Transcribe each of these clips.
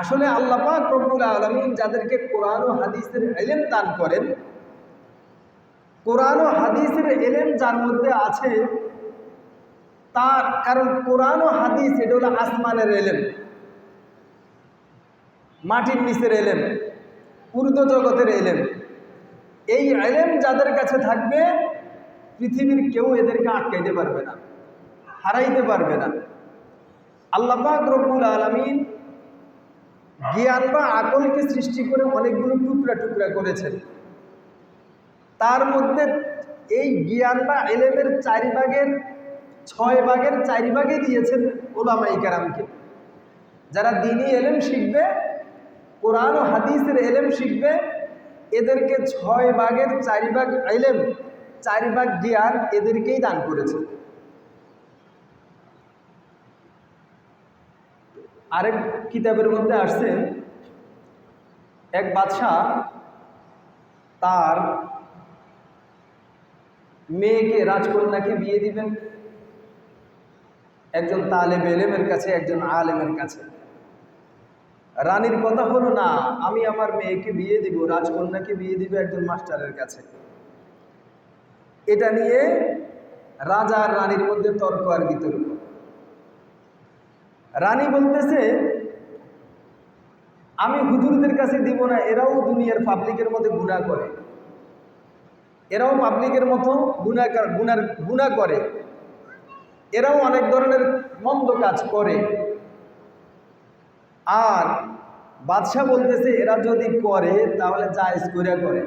আসলে আল্লাহ পাক রব্বুল আলামিন যাদেরকে কোরআন ও হাদিসের ইলম দান করেন, কোরআন ও হাদিসের ইলম যার মধ্যে আছে, তার কারণ কোরআন ও হাদিস এটা হলো আসমানের ইলম, মাটির নিচের ইলম, উর্দু জগতের ইলম। এই ইলম যাদের কাছে থাকবে, পৃথিবীর কেউ এদেরকে আটকাইতে পারবে না, হারাইতে পারবে না। আল্লাহ পাক রব্বুল আলামিন জ্ঞান বা আকলকে সৃষ্টি করে অনেকগুলো টুকরা টুকরা করেছেন। তার মধ্যে এই জ্ঞান বা ইলমের 6 ভাগের 4 ভাগে দিয়েছেন উলামায়ে কেরামকে। যারা দ্বীনি ইলম শিখবে, কোরআন ও হাদিসের ইলম শিখবে, এদেরকে 6 ভাগের 4 ভাগ ইলম, 4 ভাগ জ্ঞান এদেরকেই দান করেছে। আরেক কিতাবের মধ্যে আসছে, এক বাদশাহ তার মেয়েকে, রাজকন্যাকে বিয়ে দিবেন একজন তালেবে ইলমের কাছে, একজন আলেমের কাছে। রানীর কথা হলো, না, আমি আমার মেয়েকে বিয়ে দিব, রাজকন্যাকে বিয়ে দিব একজন মাস্টারের কাছে। এটা নিয়ে রাজা আর রানীর মধ্যে তর্ক আর বিতর্ক। রানী বলতেছে, আমি হুজুরদের কাছে দিব না, এরাও দুনিয়ার পাবলিকের মধ্যে গুনাহ করে, এরাও পাবলিকের মতো গুনাহ করে, এরাও অনেক ধরনের মন্দ কাজ করে। আর বাদশাহ বলতেছে, এরা যদি করে তাহলে জায়েজ কইরা করে।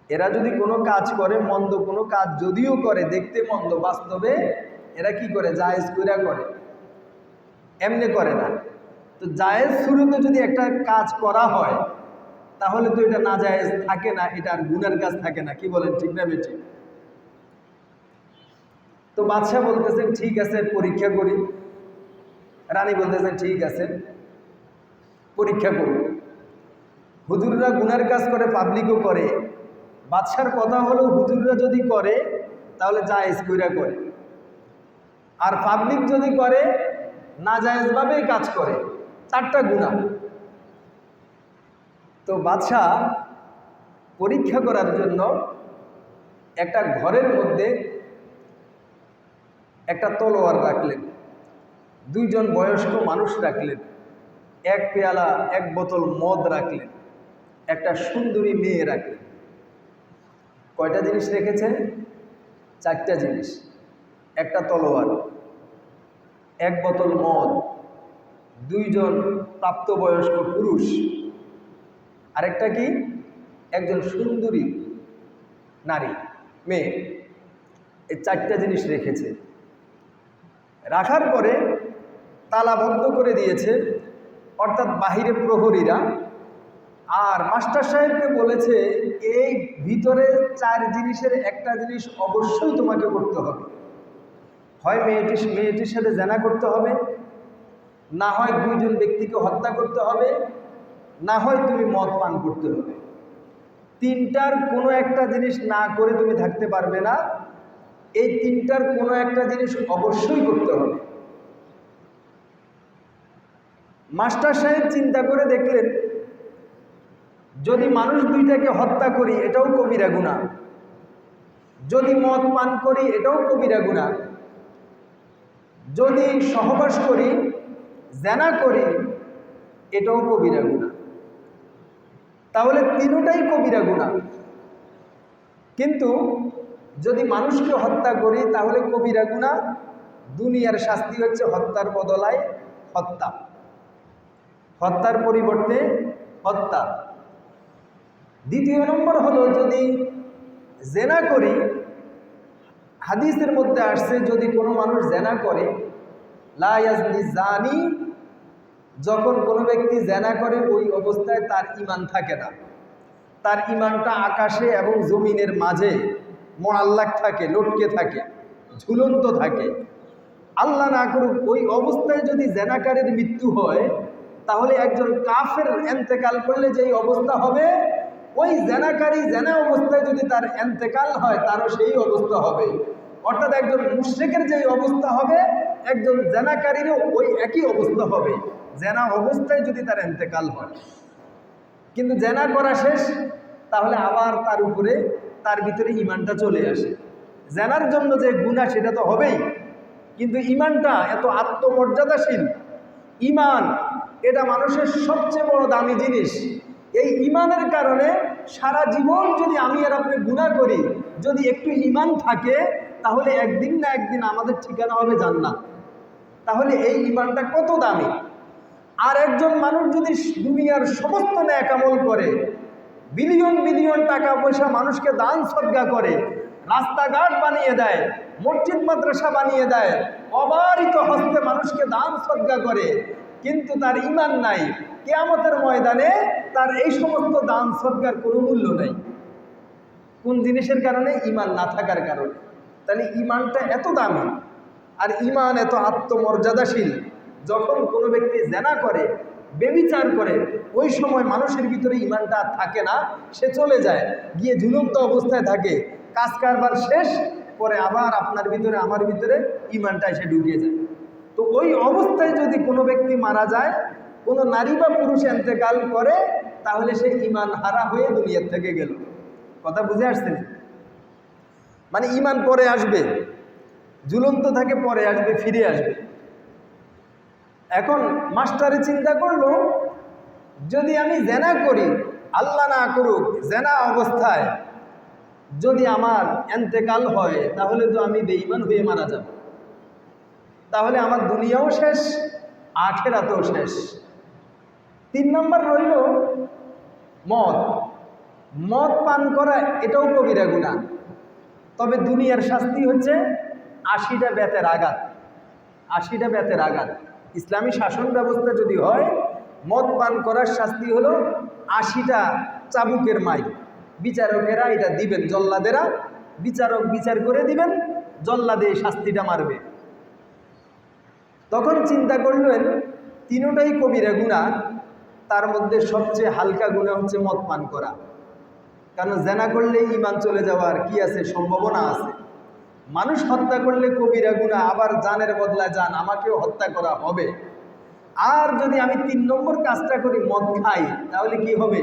এরা যদি কোনো কাজ করে, মন্দ কোনো কাজ যদিও করে, দেখতে মন্দ, বাস্তবে এরা কি করে, জায়েজ কইরা করে, এমনি করে না। তো জায়েজ শুরুতে যদি একটা কাজ করা হয়, তাহলে তো এটা না জায়েজ থাকে না, এটা আর গুনার কাজ থাকে না। কি বলেন, ঠিক না বেটি? তো বাদশাহ বলতেছেন, ঠিক আছে, পরীক্ষা করি। রানী বলতেছেন, ঠিক আছে, পরীক্ষা করুন। হুজুররা গুনার কাজ করে, পাবলিকও করে। বাদশার কথা হলো, হুজুররা যদি করে তাহলে জায়েজ কইরা করে, আর পাবলিক যদি করে নাজায়েজভাবেই কাজ করে, 4টা গুনাহ। তো বাদশাহ পরীক্ষা করার জন্য একটা ঘরের মধ্যে একটা তলোয়ার রাখলেন, 2 জন বয়স্ক মানুষ রাখলেন, 1 পেয়ালা 1 বোতল মদ রাখলেন, একটা সুন্দরী মেয়ে রাখলেন। কয়টা জিনিস রেখেছেন? 4টা জিনিস। একটা তলোয়ার, 1 বোতল মদ, 2 জন প্রাপ্তবয়স্ক পুরুষ, আরেকটা কি, একজন সুন্দরী নারী, মেয়ে। এই 4টা জিনিস রেখেছে। রাখার পরে তালাবদ্ধ করে দিয়েছে, অর্থাৎ বাহিরে প্রহরীরা। আর মাস্টার সাহেবকে বলেছে, এই ভিতরে 4 জিনিসের একটা জিনিস অবশ্যই তোমাকে করতে হবে। হয় মেয়েটির সাথে জেনা করতে হবে, না হয় 2 জন ব্যক্তিকে হত্যা করতে হবে, না হয় তুমি মদ পান করতে হবে। 3টার কোনো একটা জিনিস না করে তুমি থাকতে পারবে না। এই 3টার কোনো একটা জিনিস অবশ্যই করতে হবে। মাস্টার সাহেব চিন্তা করে দেখলেন, যদি মানুষ 2টাকে হত্যা করি এটাও কবিরা গুনাহ, যদি মদ পান করি এটাও কবিরা গুনাহ, যদি সহবাস করি, জেনা করি, এটাও কবিরা গুনাহ। তাহলে 3টাই কবিরা গুনাহ। কিন্তু যদি মানুষকে হত্যা করি তাহলে কবিরা গুনাহ, দুনিয়ার শাস্তি হচ্ছে হত্যার বদলায় হত্যা, হত্যার পরিবর্তে হত্যা। 2 নম্বর হলো, যদি জেনা করি, হাদিসের মধ্যে আসছে, যদি কোনো মানুষ জেনা করে, লা ইয়াজনি জানি, যখন কোনো ব্যক্তি জেনা করে ওই অবস্থায় তার ঈমান থাকে না, তার ঈমানটা আকাশে এবং জমিনের মাঝে মুআল্লাক থাকে, লটকে থাকে, ঝুলন্ত থাকে। আল্লাহ না করুক, ওই অবস্থায় যদি জেনাকারীর মৃত্যু হয়, তাহলে একজন কাফের এন্তেকাল করলে যেই অবস্থা হবে, ওই জেনাকারী জেনা অবস্থায় যদি তার এন্তেকাল হয়, তারও সেই অবস্থা হবে। অর্থাৎ একজন মুশরিকের যেই অবস্থা হবে, একজন জেনাকারীরও ওই একই অবস্থা হবে, জেনা অবস্থায় যদি তার ইন্তেকাল হয়। কিন্তু জেনা করা শেষ, তাহলে আবার তার উপরে তার ভিতরে ইমানটা চলে আসে। জেনার জন্য যে গুনাহ সেটা তো হবেই, কিন্তু ইমানটা এত আত্মমর্যাদাশীল। ইমান এটা মানুষের সবচেয়ে বড় দামি জিনিস। এই ইমানের কারণে সারা জীবন যদি আমি আর আপনি গুনাহ করি, যদি একটু ইমান থাকে, তাহলে একদিন না একদিন আমাদের ঠিকানা হবে জান্নাত। তাহলে এই ইমানটা কত দামি। আর একজন মানুষ যদি দুনিয়ার সমস্ত নেক আমল করে, বিলিয়ন বিলিয়ন টাকা পয়সা মানুষকে দান সদকা করে, রাস্তাঘাট বানিয়ে দেয়, মসজিদ মাদ্রাসা বানিয়ে দেয়, অবারিত হস্তে মানুষকে দান সদকা করে, কিন্তু তার ইমান নাই, কিয়ামতের ময়দানে তার এই সমস্ত দান সদকার কোনো মূল্য নেই। কোন জিনিসের কারণে? ইমান না থাকার কারণে। তাহলে ইমানটা এত দামি আর ইমান এত আত্মমর্যাদাশীল। যখন কোনো ব্যক্তি জেনা করে, বেবিচার করে, ওই সময় মানুষের ভিতরে ইমানটা থাকে না, সে চলে যায়, গিয়ে ঝুলন্ত অবস্থায় থাকে, কাজ কারবার শেষ পরে আবার আপনার ভিতরে আমার ভিতরে ইমানটা এসে ঢুকিয়ে যায়। তো ওই অবস্থায় যদি কোনো ব্যক্তি মারা যায়, কোনো নারী বা পুরুষ ইন্তেকাল করে, তাহলে সে ইমান হারা হয়ে দুনিয়ার থেকে গেল। কথা বুঝে আসছে? মানে ইমান পরে আসবে, ঝুলন্ত থাকে পরে আসবে, ফিরে আসবে। এখন মাস্টারে চিন্তা করলো, যদি আমি জেনা করি, আল্লাহ না করুক, জেনা অবস্থায় যদি আমার ইন্তেকাল হয়, তাহলে তো আমি বেঈমান হয়ে মারা যাব, তাহলে আমার দুনিয়াও শেষ, আখিরাতও শেষ। 3 নম্বর রইল মদ। মদ পান করা এটাও কবিরা গুনাহ, তবে দুনিয়ার শাস্তি হচ্ছে 80টা বেতের আঘাত। 80টা বেতের আঘাত। ইসলামী শাসন ব্যবস্থা যদি হয়, মদ পান করার শাস্তি হলো 80টা চাবুকের মাইর। বিচারকেরা এটা দিবেন, জল্লাদেরা, বিচারক বিচার করে দিবেন, জল্লাদে শাস্তিটা মারবে। তখন চিন্তা করলেন, তিনটাই কবিরা গুনাহ, তার মধ্যে সবচেয়ে হালকা গুনাহ হচ্ছে মদ পান করা। কারণ জেনা করলে ইমান চলে যাওয়ার কি আছে? সম্ভাবনা আছে। মানুষ হত্যা করলে কবিরা গুনাহ, আবার জানের বদলা জান, আমাকেও হত্যা করা হবে। আর যদি আমি 3 নম্বর কাজটা করি, মদ খাই, তাহলে কি হবে?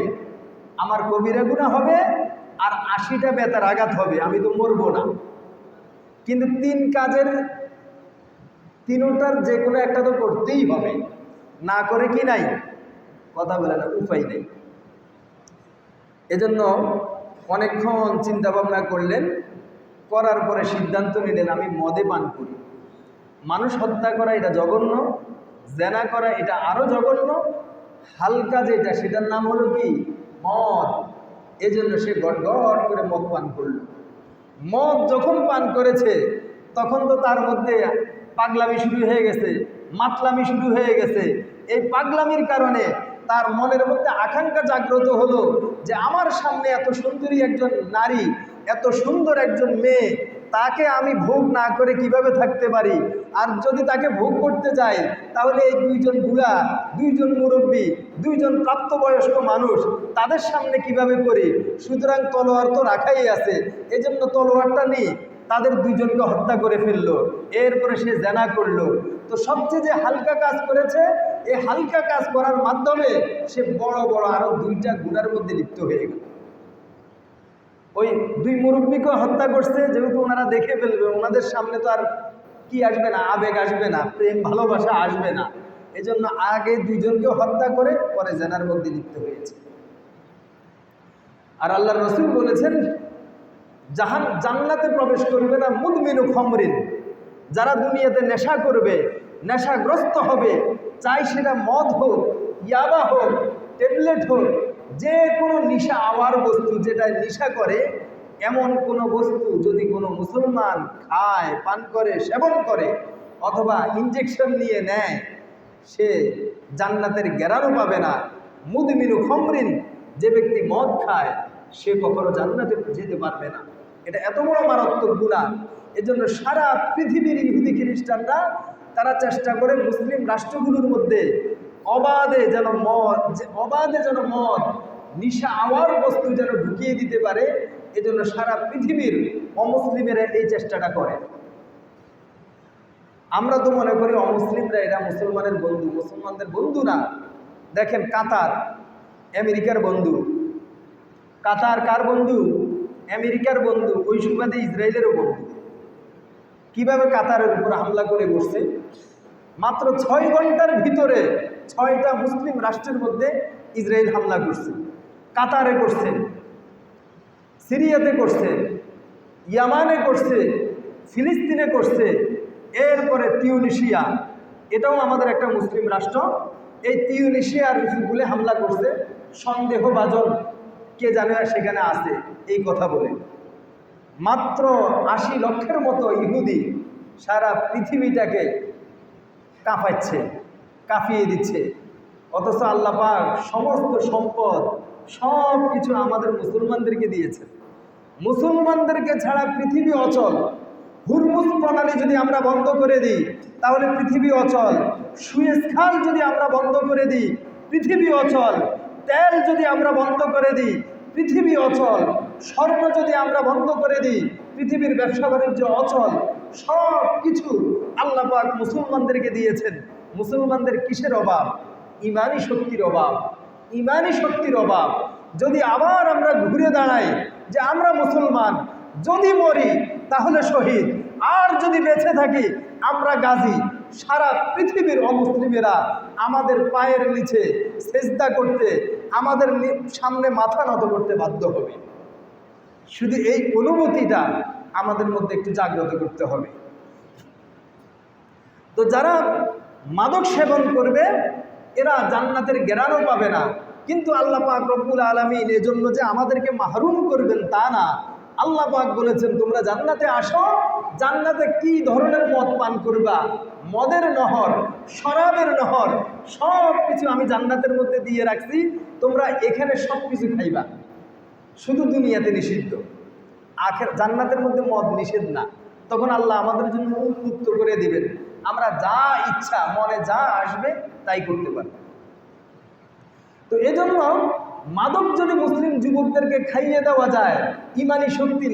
আমার কবিরা গুনাহ হবে আর 80টা বেতার আঘাত হবে, আমি তো মরবো না। কিন্তু 3 কাজের 3টার যে কোনো একটা তো করতেই হবে, না করে কি নাই? কথা বলে না, উপায় নেই। এজন্য অনেকক্ষণ চিন্তা ভাবনা করলেন, করার পরে সিদ্ধান্ত নিলেন আমি মদে পান করি। মানুষ হত্যা করা এটা জঘন্য, জেনা করা এটা আরো জঘন্য, হালকা যেটা সেটার নাম হলো কি? মদ। এজন্য সে গড়গড় করে মদ পান করল। মদ যখন পান করেছে, তখন তো তার মধ্যে পাগলামি শুরু হয়ে গেছে, মাতলামি শুরু হয়ে গেছে। এই পাগলামির কারণে তার মনের মধ্যে আকাঙ্ক্ষা জাগ্রত হলো যে আমার সামনে এত সুন্দরী একজন নারী, এত সুন্দর একজন মেয়ে, তাকে আমি ভোগ না করে কিভাবে থাকতে পারি? আর যদি তাকে ভোগ করতে যাই, তাহলে এই 2 জন বুড়া, 2 জন মুরব্বী, 2 জন প্রাপ্তবয়স্ক মানুষ, তাদের সামনে কিভাবে করি? সুতরাং তলোয়ার তো রাখাই আছে, এজন্য তলোয়ারটা নিয়ে তাদের 2 জনকে হত্যা করে ফেললো। এরপরে সে জেনা করলো। তো সবচেয়ে যে হালকা কাজ করেছে, এই হালকা কাজ করার মাধ্যমে সে বড় বড় আরো 2টা গুনার মধ্যে লিপ্ত হয়ে গেল। ওই 2 মুরব্বীকে হত্যা করছে, যেহেতু ওনারা দেখে ফেলবে, ওনাদের সামনে তো আর কি আসবে না? আবেগ আসবে না, প্রেম ভালোবাসা আসবে না। এজন্য আগে 2 জনকে হত্যা করে পরে জেনার মধ্যে লিপ্ত হয়েছে। আর আল্লাহর রাসূল বলেছেন, জান্নাতে প্রবেশ করবে না মুদমিনু খামরিন, যারা দুনিয়াতে নেশা করবে, নেশাগ্রস্ত হবে, চাই সেটা মদ হোক, ইয়াবা হোক, ট্যাবলেট হোক, যে কোনো নেশা আওয়ার বস্তু, যেটা নেশা করে এমন কোনো বস্তু যদি কোনো মুসলমান খায়, পান করে, সেবন করে অথবা ইনজেকশন নিয়ে নেয়, সে জান্নাতের গ্যারান্টি পাবে না। মুদমিনু খামরিন, যে ব্যক্তি মদ খায় সে কখনো জান্নাতে যেতে পারবে না। এটা এত বড় মারাত্মক গুনাহ। এজন্য সারা পৃথিবীর ইহুদি খ্রিস্টানরা তারা চেষ্টা করে মুসলিম রাষ্ট্রগুলোর মধ্যে অবাধে যেন মদ নিশা আওয়ার বস্তু যেন ঢুকিয়ে দিতে পারে। এজন্য সারা পৃথিবীর অমুসলিমেরা এই চেষ্টাটা করে। আমরা তো মনে করি অমুসলিমরা এরা মুসলমানের বন্ধু, মুসলমানদের বন্ধু না। দেখেন কাতার আমেরিকার বন্ধু, কাতার কার বন্ধু? আমেরিকার বন্ধু, ওই সুবাদে ইসরায়েলেরও বন্ধু। কিভাবে কাতারের উপর হামলা করে বসছে? মাত্র 6 ঘন্টার ভিতরে 6টা মুসলিম রাষ্ট্রের মধ্যে ইসরায়েল হামলা করছে। কাতারে করছে, সিরিয়াতে করছে, ইয়ামানে করছে, ফিলিস্তিনে করছে, এরপরে তিউনিশিয়া, এটাও আমাদের একটা মুসলিম রাষ্ট্র। এই তিউনিশিয়ার উপকূলে হামলা করছে। সন্দেহভাজন কে জানে সেখানে আছে এই কথা বলে। মাত্র 80 লক্ষের মতো ইহুদি সারা পৃথিবীটাকে কাঁপাচ্ছে, কাঁপিয়ে দিচ্ছে। অথচ আল্লাহ পাক সমস্ত সম্পদ সব কিছু আমাদের মুসলমানদেরকে দিয়েছে। মুসলমানদেরকে ছাড়া পৃথিবী অচল। হুরমুজ প্রণালী যদি আমরা বন্ধ করে দিই তাহলে পৃথিবী অচল। সুয়েজ খাল যদি আমরা বন্ধ করে দিই পৃথিবী অচল। তেল যদি আমরা বন্ধ করে দিই পৃথিবী অচল। স্বর্ণ যদি আমরা বন্ধ করে দিই পৃথিবীর ব্যবসা বাণিজ্য অচল। সব কিছু আল্লাহ পাক মুসলমানদেরকে দিয়েছেন। মুসলমানদের কিসের অভাব? ইমানি শক্তির অভাব। ইমানি শক্তির অভাব। যদি আবার আমরা ঘুরে দাঁড়াই যে আমরা মুসলমান, যদি মরি তাহলে শহীদ, আর যদি বেঁচে থাকি আমরা গাজী, সারা পৃথিবীর অমুসলিমেরা আমাদের পায়ের নিচে সেজদা করতে, আমাদের সামনে মাথা নত করতে বাধ্য হবে। শুধু এই অনুভূতিটা আমাদের মধ্যে একটু জাগ্রত করতে হবে। তো যারা মাদক সেবন করবে এরা জান্নাতের গ্রাণও পাবে না। কিন্তু আল্লাহ পাক রব্বুল আলামিন এজন্য যে আমাদেরকে মাহরুম করবেন তা না। আল্লাহ পাক বলেছেন তোমরা জান্নাতে আসো, জান্নাতে কি ধরনের মদ পান করবা, মদের নহর, শরাবের নহর, সব কিছু আমি জান্নাতের মধ্যে দিয়ে রাখছি। তোমরা এখানে সব কিছু খাইবা, শুধু দুনিয়াতে নিষিদ্ধ। জান্নাতের মধ্যে মদ নিষেধ না। তখন আল্লাহ আমাদের জন্য উন্মুক্ত করে দিবেন, আমরা যা ইচ্ছা মনে যা আসবে তাই করতে পারব। তো এজন্য মাদক যদি মুসলিম যুবকদেরকে খাইয়ে দেওয়া যায় ইমানি শক্তি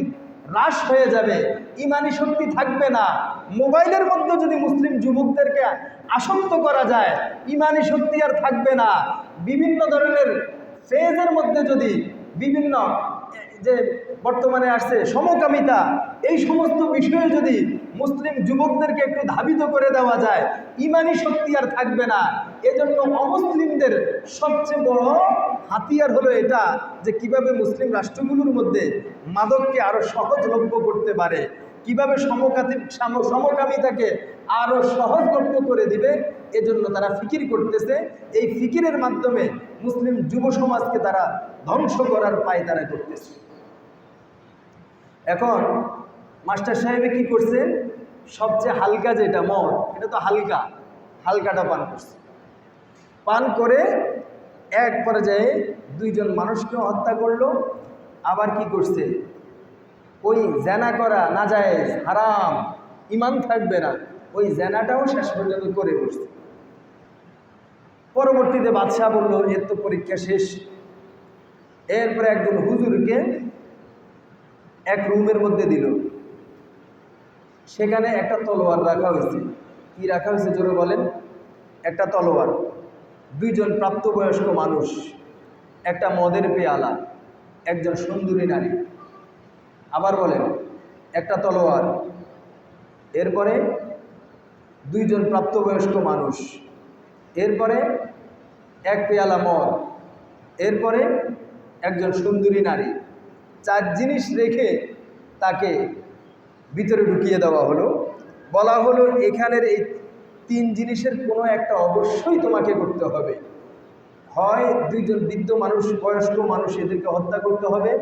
হ্রাস হয়ে যাবে, ইমানি শক্তি থাকবে না। মোবাইলের মধ্যে যদি মুসলিম যুবকদেরকে আসক্ত করা যায় ইমানি শক্তি আর থাকবে না। বিভিন্ন ধরনের ফেজের মধ্যে যদি বিভিন্ন যে বর্তমানে আসছে সমকামিতা, এই সমস্ত বিষয়ে যদি মুসলিম যুবকদেরকে একটু ধাবিত করে দেওয়া যায় ইমানি শক্তি আর থাকবে না। এজন্য অমুসলিমদের সবচেয়ে বড় হাতিয়ার হলো এটা যে কিভাবে মুসলিম রাষ্ট্রগুলোর মধ্যে মাদককে আরো সহজলভ্য করতে পারে, কিভাবে সমকামিতাকে আরো সহজলভ্য করে দিবে। এজন্য তারা ফিকির করতেছে। এই ফিকিরের মাধ্যমে মুসলিম যুব সমাজকে তারা ধ্বংস করার পায় তারা করতেছে। এখন মাস্টার সাহেবে কি করছে? সবচেয়ে হালকা যেটা মদ, এটা তো হালকাটা পান করছে। পান করে এক পর্যায়ে 2 জন মানুষকে হত্যা করলো। আবার কি করছে? ওই জেনা করা নাজায়েজ, হারাম, ইমান থাকবে না, ওই জেনাটাও শেষ পর্যন্ত করে বসছে। পরবর্তীতে বাদশাহ বলল এর তো পরীক্ষা শেষ। এরপরে একজন হুজুরকে এক রুমের মধ্যে দিল। সেখানে একটা তলোয়ার রাখা হয়েছে। কি রাখা হয়েছে জোরে বলেন? একটা তলোয়ার। 2 জন প্রাপ্তবয়স্ক মানুষ, একটা মদের পেয়ালা, একজন সুন্দরী নারী। আবার বলেন, একটা তলোয়ার, এরপরে 2 জন প্রাপ্তবয়স্ক মানুষ, এরপরে এক পেয়ালা মদ, এরপরে একজন সুন্দরী নারী। 4 জিনিস রেখে তাকে ভিতরে ঢুকিয়ে দেওয়া হলো। বলা হলো এখানের এই 3 জিনিসের কোনো একটা অবশ্যই তোমাকে করতে হবে। হয় 2 জন বৃদ্ধ মানুষ, বয়স্ক মানুষ, এদেরকে হত্যা করতে হবে,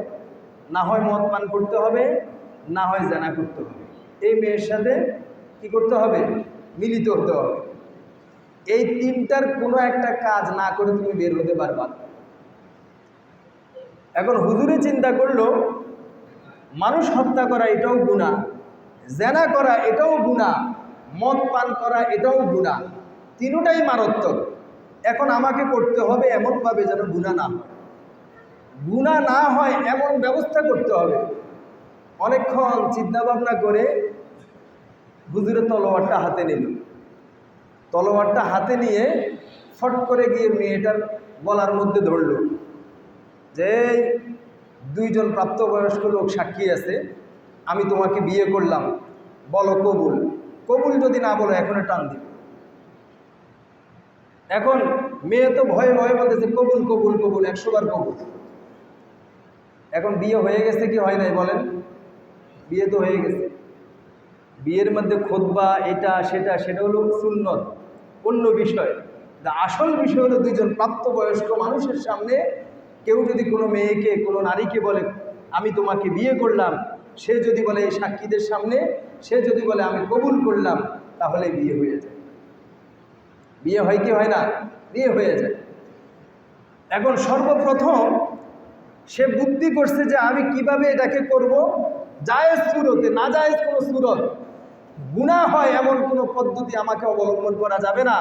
না হয় মদ পান করতে হবে, না হয় জানা করতে হবে। এই মেয়ের সাথে কি করতে হবে? মিলিত হতে হবে। এই 3টার কোনো একটা কাজ না করে তুমি বের হতে পারবা। এখন হুজুরে চিন্তা করলো মানুষ হত্যা করা এটাও গুনাহ, জেনা করা এটাও গুনাহ, মদ পান করা এটাও গুনাহ, 3টাই মারাত্মক। এখন আমাকে করতে হবে এমনভাবে যেন গুনাহ না হয়, গুনাহ না হয় এমন ব্যবস্থা করতে হবে। অনেকক্ষণ চিন্তা ভাবনা করে হুজুরের তলোয়ারটা হাতে নিল, তলোয়ারটা হাতে নিয়ে ফট করে গিয়ে মেয়েটার গলার মধ্যে ধরল যে দুইজন প্রাপ্তবয়স্ক লোক সাক্ষী আছে, আমি তোমাকে বিয়ে করলাম, বলো কবুল। কবুল যদি না বলো এখন টান দিব। এখন মেয়ে তো ভয়ে ভয়ে বলতেছে কবুল কবুল কবুল, 100 বার কবুল। এখন বিয়ে হয়ে গেছে কি হয় নাই বলেন? বিয়ে তো হয়ে গেছে। বিয়ের মধ্যে খুতবা এটা সেটা হলো সুন্নত, অন্য বিষয়। আসল বিষয় হলো দুইজন প্রাপ্তবয়স্ক মানুষের সামনে কেউ যদি কোনো মেয়েকে কোনো নারীকে বলে আমি তোমাকে বিয়ে করলাম, সে যদি বলে এই সাক্ষীদের সামনে, সে যদি বলে আমি কবুল করলাম, তাহলে বিয়ে হয়ে যায়। বিয়ে হয় কি হয় না? বিয়ে হয়ে যায়। এখন সর্বপ্রথম সে বুদ্ধি করছে যে আমি কিভাবে এটাকে করব, জায়েজ সুরতে, না জায়েজ কোনো সুরত, গুনাহ হয় এমন কোনো পদ্ধতি আমাকে অবলম্বন করা যাবে না।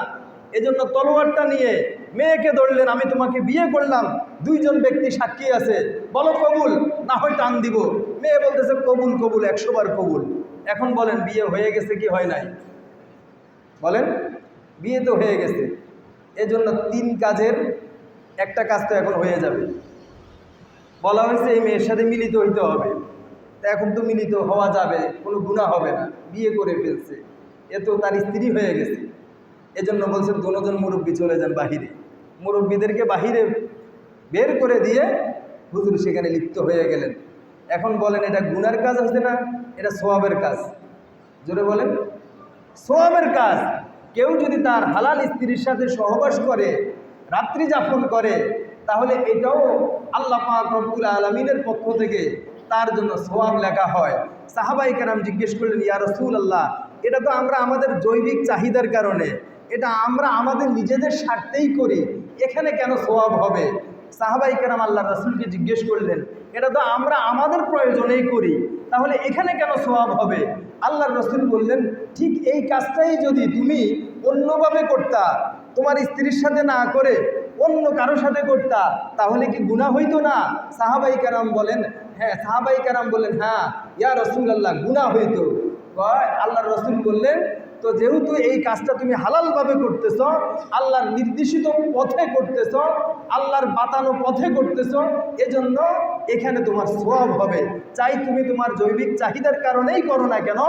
এজন্য তলোয়ারটা নিয়ে মেয়েকে ধরলেন, আমি তোমাকে বিয়ে করলাম, দুইজন ব্যক্তি সাক্ষী আছে, বলো কবুল, না হয় টান দিব। মেয়ে বলতেছে কবুল কবুল, 100 বার কবুল। এখন বলেন বিয়ে হয়ে গেছে কি হয় নাই? বলেন, বিয়ে তো হয়ে গেছে। এজন্য 3 কাজের একটা কাজ তো এখন হয়ে যাবে। বলা হয়েছে এই মেয়ের সাথে মিলিত হইতে হবে, তা এখন তো মিলিত হওয়া যাবে, কোনো গুনাহ হবে না, বিয়ে করে ফেলছে, এ তো তার স্ত্রী হয়ে গেছে। এজন্য বলছেন দুজন মুরব্বী চলে যান বাহিরে। মুরব্বীদেরকে বাহিরে বের করে দিয়ে হুজুর সেখানে লিপ্ত হয়ে গেলেন। এখন বলেন এটা গুনার কাজ হচ্ছে না, এটা সওয়াবের কাজ? জোরে বলেন, সওয়াবের কাজ। কেউ যদি তার হালাল স্ত্রীর সাথে সহবাস করে, রাত্রি যাপন করে, তাহলে এটাও আল্লাহ পাক রব্বুল আলামিনের পক্ষ থেকে তার জন্য সওয়াব লেখা হয়। সাহাবায়ে কেরাম জিজ্ঞেস করলেন, ইয়া রাসূলুল্লাহ, এটা তো আমরা আমাদের জৈবিক চাহিদার কারণে, এটা আমরা আমাদের নিজেদের স্বার্থেই করি, এখানে কেন সওয়াব হবে? সাহাবায়ে কেরাম আল্লাহর রাসূলকে জিজ্ঞেস করলেন, এটা তো আমরা আমাদের প্রয়োজনেই করি, তাহলে এখানে কেন সওয়াব হবে? আল্লাহর রাসূল বললেন, ঠিক এই কাজটাই যদি তুমি অন্যভাবে করতা, তোমার স্ত্রীর সাথে না করে অন্য কারোর সাথে করতা, তাহলে কি গুনাহ হইতো না? সাহাবায়ে কেরাম বলেন হ্যাঁ। সাহাবায়ে কেরাম বললেন, হ্যাঁ ইয়া রাসূলুল্লাহ, গুনাহ হইতো। আল্লাহর রাসূল বললেন, তো যেহেতু এই কাজটা তুমি হালালভাবে করতেছ, আল্লাহর নির্দেশিত পথে করতেছ, আল্লাহর বাতানো পথে করতেছ, এজন্য এখানে তোমার সওয়াব হবে। চাই তুমি তোমার জৈবিক চাহিদার কারণেই করো না কেন,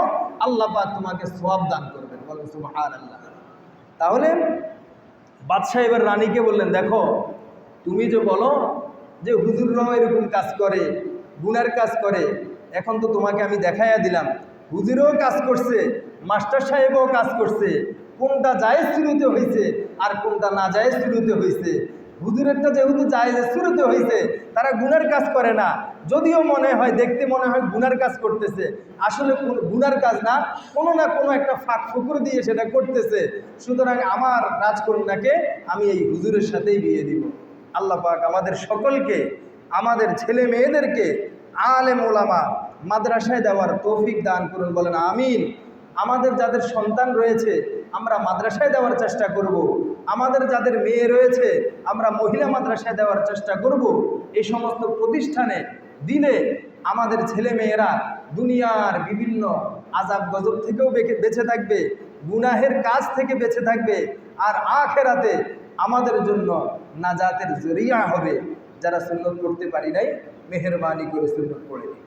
আল্লাহ পাক তোমাকে সওয়াব দান করবেন। বলেন সুবহানাল্লাহ। তাহলে বাদশাহ এবার রানীকে বললেন, দেখো তুমি যে বলো যে হুজুররাও এরকম কাজ করে, গুনার কাজ করে, এখন তো তোমাকে আমি দেখাইয়া দিলাম, হুজুরও কাজ করছে, মাস্টার সাহেবও কাজ করছে, কোনটা জায়েজ শুরুতে হয়েছে আর কোনটা না জায়েজ শুরুতে হয়েছে। হুজুরেরটা যেহেতু জায়েজ শুরুতে হয়েছে, তারা গুনার কাজ করে না, যদিও মনে হয়, দেখতে মনে হয় গুনার কাজ করতেছে, আসলে গুনার কাজ না, কোনো না কোনো একটা ফাঁক ফুকুর দিয়ে সেটা করতেছে। সুতরাং আমার রাজকন্যাকে আমি এই হুজুরের সাথেই বিয়ে দিব। আল্লাহ পাক আমাদের সকলকে, আমাদের ছেলে মেয়েদেরকে আলেম ওলামা মাদ্রাসায় দেওয়ার তৌফিক দান করুন। বলেন আমিন। আমাদের যাদের সন্তান রয়েছে আমরা মাদ্রাসায় দেওয়ার চেষ্টা করব। আমাদের যাদের মেয়ে রয়েছে আমরা মহিলা মাদ্রাসায় দেওয়ার চেষ্টা করব। এই সমস্ত প্রতিষ্ঠানে দিলে আমাদের ছেলে মেয়েরা দুনিয়ার বিভিন্ন আযাব গজব থেকেও বেঁচে থাকবে, গুনাহের কাজ থেকে বেঁচে থাকবে, আর আখিরাতে আমাদের জন্য নাজাতের জরিয়া হবে। যারা সুন্নত করতে পারি নাই, মেহেরবানি করে সুন্নত পড়ে দিন।